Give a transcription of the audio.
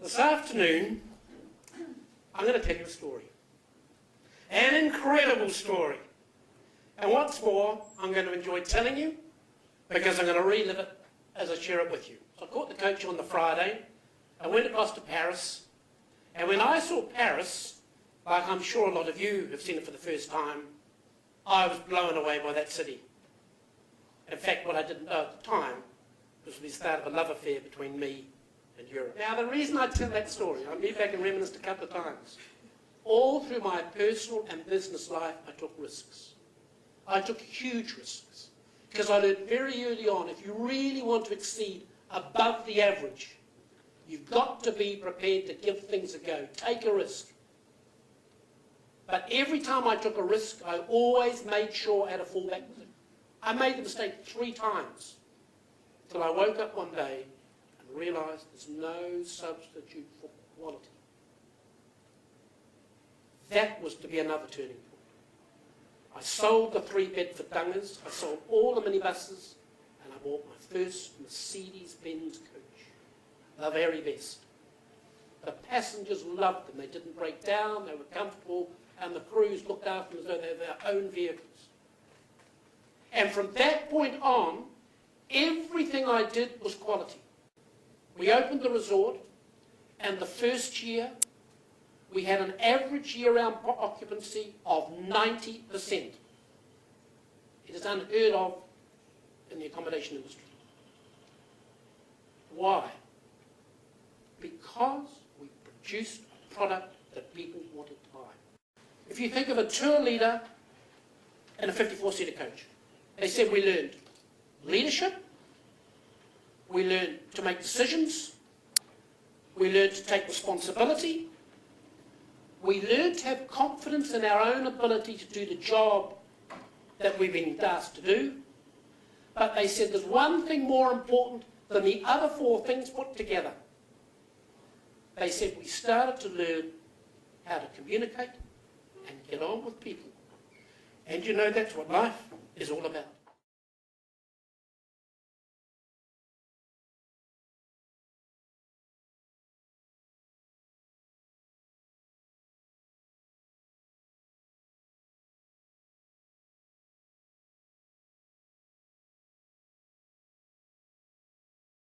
This afternoon, I'm going to tell you a story. An incredible story. And what's more, I'm going to enjoy telling you because I'm going to relive it as I share it with you. So I caught the coach on the Friday. I went across to Paris. And when I saw Paris, like I'm sure a lot of you have seen it for the first time, I was blown away by that city. In fact, what I didn't know at the time was the start of a love affair between me and Europe. Now, the reason I tell that story, I've been back and reminisced a couple of times. All through my personal and business life, I took risks. I took huge risks. Because I learned very early on, if you really want to exceed above the average, you've got to be prepared to give things a go. Take a risk. But every time I took a risk, I always made sure I had a fallback position. I made the mistake 3 times until I woke up one day and realised there's no substitute for quality. That was to be another turning point. I sold the 3 Bedford Dungers, I sold all the minibuses, and I bought my first Mercedes-Benz coach, the very best. The passengers loved them. They didn't break down, they were comfortable, and the crews looked after them as though they were their own vehicles. And from that point on, everything I did was quality. We opened the resort, and the first year, we had an average year-round occupancy of 90%. It is unheard of in the accommodation industry. Why? Because we produced a product that people wanted to buy. If you think of a tour leader and a 54-seater coach, they said we learned leadership, we learned to make decisions, we learned to take responsibility, we learned to have confidence in our own ability to do the job that we've been tasked to do. But they said there's one thing more important than the other 4 things put together. They said we started to learn how to communicate and get on with people. And you know, that's what life is all about.